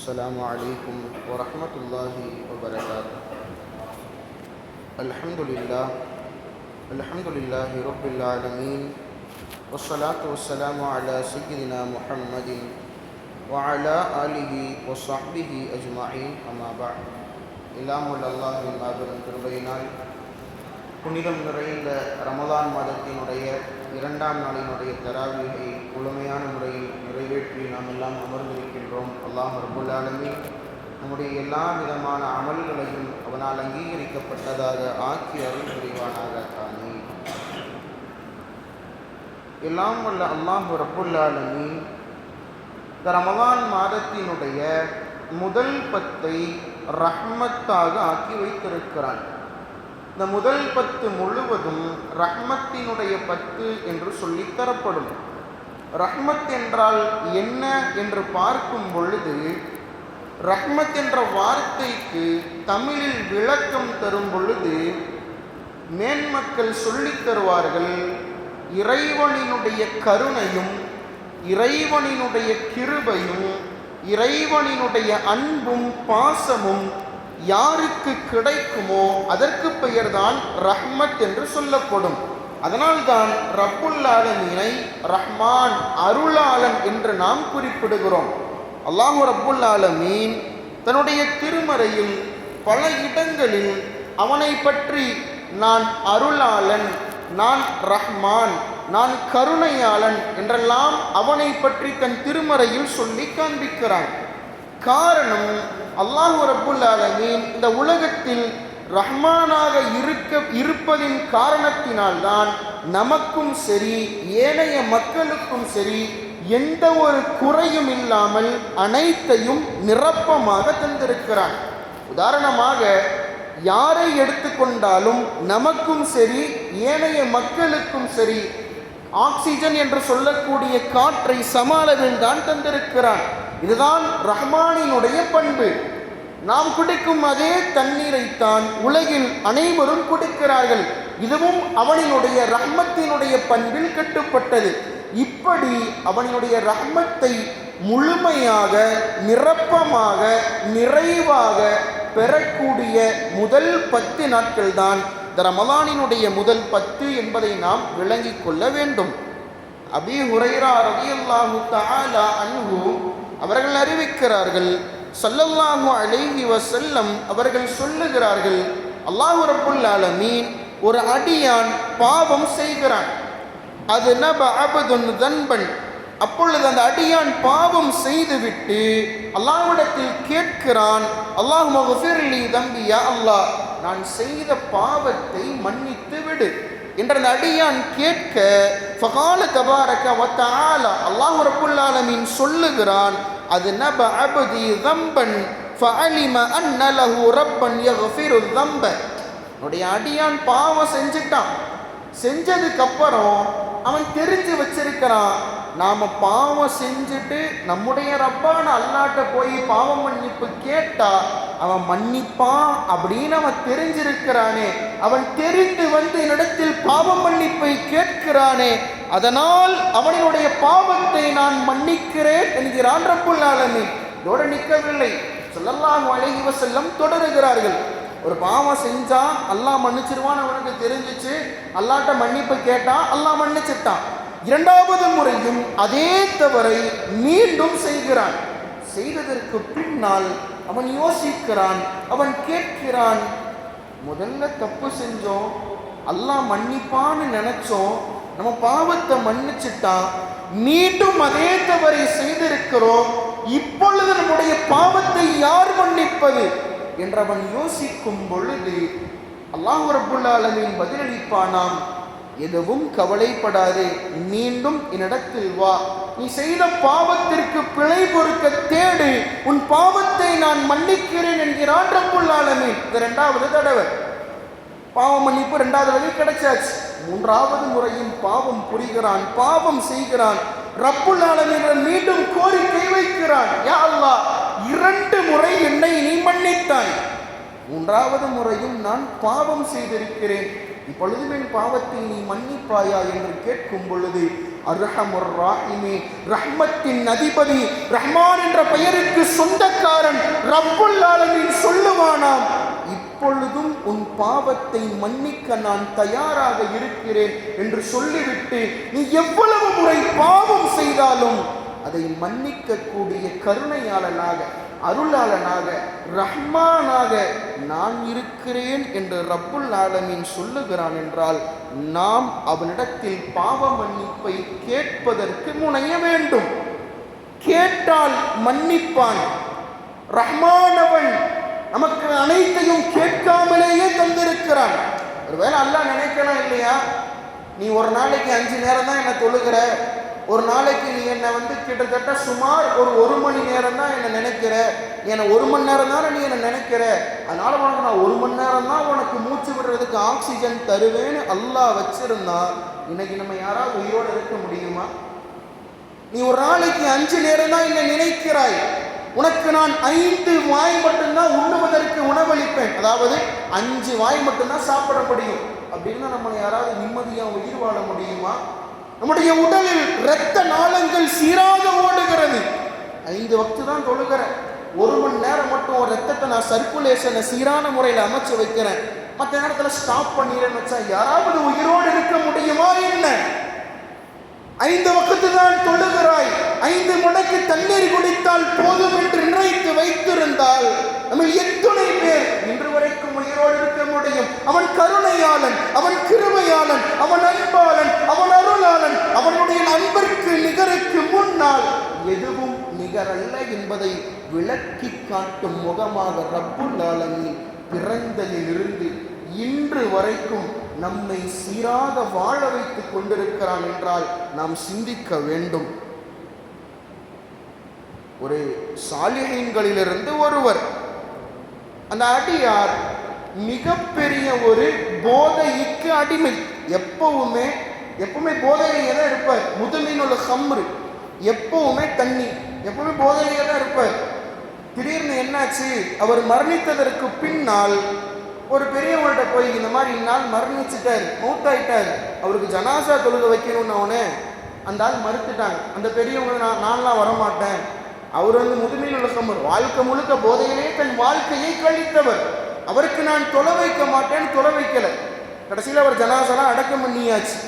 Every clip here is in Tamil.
السلام عليكم ورحمة الله وبركاته. الحمد لله رب العالمين، والصلاة والسلام على سيدنا محمد وعلى آله وصحبه أجمعين. أما بعد. எல்லாம் உள்ள அல்லாஹ்வின் மாபெரும் கிருபையினால் புனிதம் நிறைந்த ரமதான் மாதத்தினுடைய 2ஆம் நாளினுடைய தராவீகை முழுமையான முறையில் நிறைவேற்றி நாம் எல்லாம் அமர்ந்திருக்கின்றோம். அல்லாஹ் ரப்புல் ஆலமீன் நம்முடைய எல்லா விதமான அமல்களையும் அவனால் அங்கீகரிக்கப்பட்டதாக ஆக்கி அருள் புரிவானாக. ஆமீன். எல்லாம் வல்ல அல்லாஹ் ரப்புல் ஆலமீன் இந்த ரமதான் மாதத்தினுடைய முதல் 10 ரஹ்மத்தாக ஆக்கி வைத்திருக்கிறான். இந்த முதல் 10 முழுவதும் ரஹ்மத்தினுடைய 10 என்று சொல்லித்தரப்படும். ரஹ்மத் என்றால் என்ன என்று பார்க்கும் பொழுது, ரஹ்மத் என்ற வார்த்தைக்கு தமிழில் விளக்கம் தரும் பொழுது மேன்மக்கள் சொல்லித் தருவார்கள், இறைவனினுடைய கருணையும் இறைவனினுடைய கிருபையும் இறைவனினுடைய அன்பும் பாசமும் யாருக்கு கிடைக்குமோ அதற்கு பெயர்தான் ரஹ்மத் என்று சொல்லப்படும். அதனால்தான் ரப்புல் ஆலமீனை ரஹ்மான், அருளாளன் என்று நாம் குறிப்பிடுகிறோம். அல்லாஹ் ரப்புல் ஆலமீன் தன்னுடைய திருமறையில் பல இடங்களில் அவனை பற்றி நான் அருளாளன், நான் ரஹ்மான், நான் கருணையாளன் என்றெல்லாம் அவனை பற்றி தன் திருமறையில் சொல்லி காண்பிக்கிறான். காரணம், அல்லாஹ் ரப்புல் ஆலமீன் இந்த உலகத்தில் ரஹ்மானாக இருப்பதின் காரணத்தினால்தான் நமக்கும் சரி ஏனைய மக்களுக்கும் சரி எந்த ஒரு குறையும் இல்லாமல் அனைத்தையும் நிரப்பமாக தந்திருக்கிறான். உதாரணமாக யாரை எடுத்துக்கொண்டாலும் நமக்கும் சரி ஏனைய மக்களுக்கும் சரி ஆக்சிஜன் என்று சொல்லக்கூடிய காற்றை சம அளவில் தான் தந்திருக்கிறான். இதுதான் ரஹ்மானினுடைய பண்பு. நாம் குடிக்கும் அதே தண்ணீரைத்தான் உலகில் அனைவரும் குடிக்கிறார்கள். இதுவும் அவனினுடைய ரஹ்மத்தினுடைய பண்பில் கட்டுப்பட்டது. இப்படி அவனுடைய ரஹ்மத்தை முழுமையாக நிரப்பமாக நிறைவாக பெறக்கூடிய முதல் 10 நாட்கள் தான் இந்த ரமலானினுடைய முதல் 10 என்பதை நாம் விளங்கிக் கொள்ள வேண்டும். அபீ ஹுரைரா ரலியல்லாஹு தஆலா அன்ஹு அவர்கள் அறிவிக்கிறார்கள், ஸல்லல்லாஹு அலைஹி வஸல்லம் அவர்கள் சொல்லுகிறார்கள், அல்லாஹ் ரப்புல் ஆலமீன் ஒரு அடியான் பாவம் செய்கிறான். அது நப அபதுன் தன்பன். அப்பொழுது அந்த அடியான் பாவம் செய்துவிட்டு அல்லாஹ்விடத்தில் கேட்கிறான், அல்லாஹும்ம ஃகிஃபிர்லி தம்பி, யா அல்லாஹ், நான் செய்த பாவத்தை மன்னித்து விடு என்ற அந்த அடியான் கேட்க, ஃபகால தபாரக வ தஆலா, அல்லாஹ் ரப்புல் ஆலமீன் சொல்லுகிறான், அது நப அபதி தம்பன் ஃபஅலிம அன்ன லஹு ரப்பன் யக்ஃபிரு தம்ப. என்னுடைய அடியான் பாவம் செஞ்சுட்டான். செஞ்சதுக்கப்புறம் அவன் தெரிஞ்சு வச்சிருக்கிறான், நாம் பாவம் செஞ்சுட்டு நம்முடைய ரப்பான அல்லாட்ட போய் பாவம் மன்னிப்பு கேட்டா அவன் மன்னிப்பான் அப்படின்னு அவன் தெரிஞ்சிருக்கிறானே. அவன் தெரிந்து வந்து என்னிடத்தில் பாவம் மன்னிப்பை கேட்கிறானே, அதனால் அவனுடைய பாவத்தை நான் மன்னிக்கிறேன் என்கிறான் ரப்புல் ஆலமீன். இதோடு நிற்கவில்லை, ஸல்லல்லாஹு அலைஹி வஸல்லம் தொடருகிறார்கள். ஒரு பாவம் செஞ்சா அல்லாஹ் மன்னிச்சிருவான் அவனுக்கு தெரிஞ்சிச்சு, அல்லாட்ட மன்னிப்பு கேட்டான், அல்லாஹ் மன்னிச்சிட்டான். 2வது முறையும் அதே தவறை மீண்டும் செய்கிறான். செய்ததற்கு பின்னால் அவன் யோசிக்கிறான், அவன் கேட்கிறான், முதல்ல தப்பு செஞ்சோம், அல்லாஹ் மன்னிப்பான்னு நினைச்சோம், நம்ம பாவத்தை மன்னிச்சிட்டான், மீண்டும் அதே தவறை செய்திருக்கிறோம், இப்பொழுது நம்முடைய பாவத்தை யார் மன்னிப்பது என்றவன் யோசிக்கும் பொழுது அல்லாஹ் ரப்புல் ஆலமீன் பதிலளிப்பானாம், எதுவும் கவலைப்படாதே, மீண்டும் என்னிடத்தில் வா, நீ செய்த பாவத்திற்கு பிழை பொறுக்க தேடு, உன் பாவத்தை நான் மன்னிக்கிறேன் என்கிறான் ரப்புல் ஆலமீன். இது 2வது தடவை பாவ மன்னிப்பு 2வது தடவை கிடைச்சாச்சு. 3வது முறையும் பாவம் புரிகிறான், பாவம் செய்கிறான். ரப்புல் ஆலமீன் மீண்டும் கோரிக்கை வைக்கிறான், யா அல்லாஹ், 2 முறை என்னை நீ மன்னித்தாய், 3வது முறையும் நான் பாவம் செய்திருக்கிறேன், இப்பொழுது என் பாவத்தை நீ மன்னிப்பாயா என்று கேட்கும் பொழுது அர்ஹமுர் ராஹிமே, ரஹ்மத்தின் அதிபதி, ரஹ்மான் என்ற பெயருக்கு சொந்தக்காரன் ரப்புல் ஆலமீன் சொல்லுவானாம், இப்பொழுதும் உன் பாவத்தை மன்னிக்க நான் தயாராக இருக்கிறேன் என்று சொல்லிவிட்டு நீ எவ்வளவு முறை பாவம் செய்தாலும் அதை மன்னிக்கக்கூடிய கருணையாளனாக, அருளாளனாக, ரஹ்மானாக நான் இருக்கிறேன் என்று ரப்புல் ஆலமீன் சொல்லுகிறான் என்றால் நாம் அவனிடத்தில் பாவ மன்னிப்பை கேட்பதற்கு முனைய வேண்டும். கேட்டால் மன்னிப்பான். ரஹ்மானவன் நமக்கு அனைத்தையும் கேட்காமலேயே தந்திருக்கிறான். ஒருவேளை அல்லாஹ் நினைக்கலாம் இல்லையா, நீ ஒரு நாளைக்கு 5 நேரம் தான் என்ன தொழுகிற, ஒரு நாளைக்கு நீ என்னை கிட்டத்தட்ட சுமார் ஒரு மணி நேரம் தான் என்னை நினைக்கிற, என்னை 1 மணி நேரம் தானே நீ என்னை நினைக்கிற, அதனால உனக்கு நான் 1 மணி நேரம் தான் உனக்கு மூச்சு விடுறதுக்கு ஆக்சிஜன் தருவேன்னு அல்லாஹ் வச்சிருந்தா இன்னைக்கு நம்ம யாராவது உயிரோடு இருக்க முடியுமா? நீ ஒரு நாளைக்கு 5 நேரம் தான் என்னை நினைக்கிறாய், உனக்கு நான் 5 வாய் மட்டும்தான் உண்ணுவதற்கு உணவளிப்பேன், அதாவது 5 வாய் மட்டும்தான் சாப்பிட முடியும் அப்படின்னா நம்ம யாராவது நிம்மதியாக உயிர் வாழ முடியுமா? நம்முடைய உடலில் இரத்த நாளங்கள் சீராக ஓடுகிறது. 5 வக்து தான் தொழுகிறேன், 1 மணி நேரம் மட்டும் ஒரு ரத்தத்தை நான் சர்க்குலேஷனை சீரான முறையில் அமைச்சு வைக்கிறேன், மற்ற நேரத்தில் ஸ்டாப் பண்ணிடுறேன்னு வச்சா யாராவது உயிரோடு இருக்க முடியுமா என்ன? 5 வக்து தான் தொழுகிறாய், 5 மடக்கு தண்ணீர் குடித்தால் போதும் என்று நினைத்து வைத்திருந்தால் நம்ம எத்தனை பேர் இன்று வரைக்கும் உயிரோடு இருக்க முடியும்? அவன் கருணையாளன், அவன் கிருபையாளன், அவன் அன்பாளன், அவன் அருளாளன். அவனுடைய அன்பிற்கு நிகருக்கு முன்னால் எதுவும் நிகரல்ல என்பதை விளக்கி காட்டும் முகமாக ரப்புல் ஆலமீன் பிறந்ததிலிருந்து இன்று வரைக்கும் நம்மை சீராக வாழ வைத்துக் கொண்டிருக்கிறான் என்றால் நாம் சிந்திக்க வேண்டும். ஒரு சாலிஹீன்களிலிருந்து ஒருவர், அந்த அடியார் மிகப்பெரிய ஒரு போதைக்கு அடிமை, எப்பவுமே போதையிலேயே தான் இருப்பார். முதுமினுள்ள ஹம்ரு, எப்பவுமே தண்ணி, எப்பவுமே போதையிலேயே தான் இருப்பார். திடீர்னு என்னாச்சு, அவர் மரணித்ததற்கு பின்னால் ஒரு பெரியவங்கள்ட்ட போய் இந்த மாதிரி இந்நாள் மரணிச்சுட்டார், மௌத்தாயிட்டார், அவருக்கு ஜனாசா தொழுக வைக்கணும்னு அவனே அந்த ஆள் மறுத்துட்டாங்க. அந்த பெரியவங்க நான்லாம் வரமாட்டேன், அவர் முதுமையில் உள்ள ஹம்ர், வாழ்க்கை முழுக்க போதையிலே தன் வாழ்க்கையை கழித்தவர், அவருக்கு நான் தொலை வைக்க மாட்டேன்னு தொலை வைக்கல. கடைசியில் அவர் ஜனாசாலாம் அடக்கம் பண்ணியாச்சு.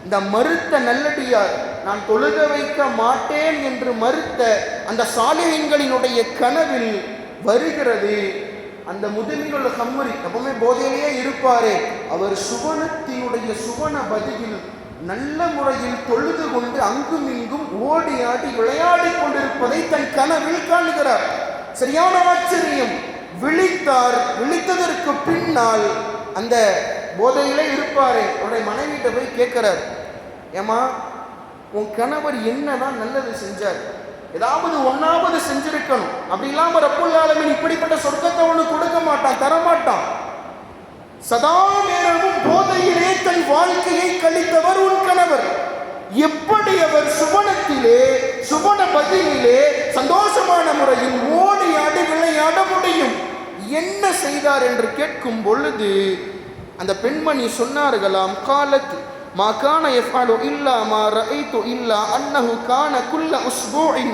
இந்த மறுத்த நல்லடியார், நான் தொழுக வைக்க மாட்டேன் என்று மறுத்த அந்த சாலிஹீன்களினுடைய கனவில் வருகிறது, அந்த முதுமையில் உள்ள ஹம்ரி, எப்பவுமே போதையிலேயே இருப்பாரே, அவர் சுவனத்தினுடைய சுவன பதியில் நல்ல முறையில் தொழுது கொண்டு அங்கும் இங்கும் ஓடி ஆடி விளையாடி கொண்டிருப்பதை தன் கனவில் காணுகிறார். சரியான ஆச்சரியம். விழித்தார். விழித்ததற்கு பின்னால் அந்த போதையிலே இருப்பாரே அவருடைய மனைவிட்ட போய் கேட்கிறார், ஏமா உன் கணவர் என்னதான் நல்லது செஞ்சார், ஏதாவது ஒன்னாவது செஞ்சிருக்கணும், அப்படி இல்லாம ரப்புல் ஆலமீன் இப்படிப்பட்ட சொர்க்கத்தை ஒண்ணு கொடுக்க மாட்டான், தரமாட்டான். சதா நேரமும் போதையிலே தன் வாழ்க்கையை கழித்தவர் உன் கணவர். எப்படி அவர் சுவனத்திலே சுவன பதிலிலே சந்தோஷமான முறையில் ஓடி ஆடி விளையாட முடியும்? என்ன செய்தார் என்று கேட்கும் பொழுது அந்த பெண்மணி சொன்னார்களாம், காலத் மா கான யஃஅலு இல்லா மா ரஅய்து இல்லா அன்னஹு கான குல்ல உஸ்பூஇன்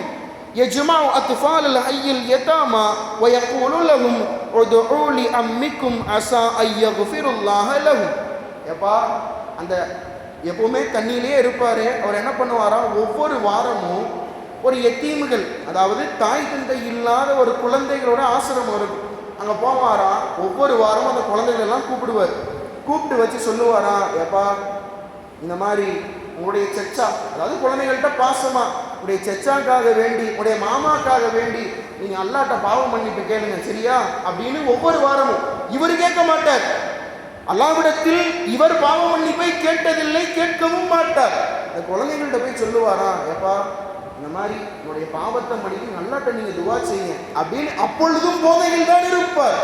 யஜ்மஉ அத்ஃபால் அல்-ஹய்யில் யதாமா வ யகூலு லஹும் உதுஉ லி அம்மிக்கும் அஸா அய்யக்ஃபிருல்லாஹ லஹும். ஏப்பா, அந்த எப்பவுமே தண்ணியிலே இருப்பாரு, அவர் என்ன பண்ணுவாராம், ஒவ்வொரு வாரமும் ஒரு எத்தீம்கள், அதாவது தாய் தந்தை இல்லாத ஒரு குழந்தைகளோட ஆசிரமம் இருக்கும், அங்கே போவாராம். ஒவ்வொரு வாரமும் அந்த குழந்தைகள் எல்லாம் கூப்பிடுவார். கூப்பிட்டு வச்சு சொல்லுவாராம், ஏப்பா இந்த மாதிரி உங்களுடைய செச்சா, அதாவது குழந்தைகள்கிட்ட பாசமா, உடைய செச்சாக்காக வேண்டி, உடைய மாமாக்காக வேண்டி நீங்க அல்லாட்ட பாவம் பண்ணிட்டு கேளுங்க, சரியா அப்படின்னு ஒவ்வொரு வாரமும். இவர் கேட்க மாட்டார், அல்லாஹ்விடத்தில் இவர் பாவ மன்னிப்பை கேட்டதில்லை, கேட்கவும் மாட்டார். அந்த குழந்தைகள்கிட்ட போய் சொல்லுவாரா, ஏப்பா இந்த மாதிரி உங்களுடைய பாவத்தை மன்னிப்பு நல்லாட்ட நீங்க துவா செய்யுங்க அப்படின்னு. அப்பொழுதும் போதையில் தான் இருப்பார்.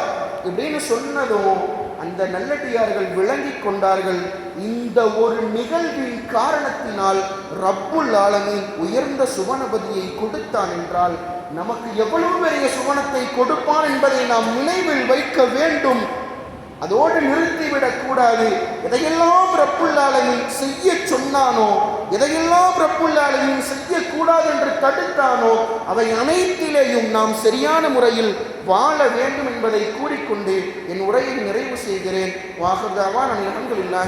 இப்படின்னு சொன்னதும் அந்த நல்லடியார்கள் விளங்கி கொண்டார்கள், இந்த ஒரு நிகழ்வின் காரணத்தினால் ரப்புல் ஆலமீன் உயர்ந்த சுவனபதியை கொடுத்தான் என்றால் நமக்கு எவ்வளவு பெரிய சுவனத்தை கொடுப்பான் என்பதை நாம் நினைவில் வைக்க வேண்டும். அதோடு நிறுத்திவிடக் கூடாது. எதையெல்லாம் ரப்புல் ஆலமீன் செய்ய சொன்னானோ எதையெல்லாம் ரப்புல் ஆலமீன் செய்யக்கூடாது என்று தடுத்தானோ அவை அனைத்திலேயும் நாம் சரியான முறையில் வாழ வேண்டும் என்பதை கூறிக்கொண்டு என் உரையை நிறைவு செய்கிறேன். வாஹர் தஅவானா அல்ஹம்துலில்லாஹி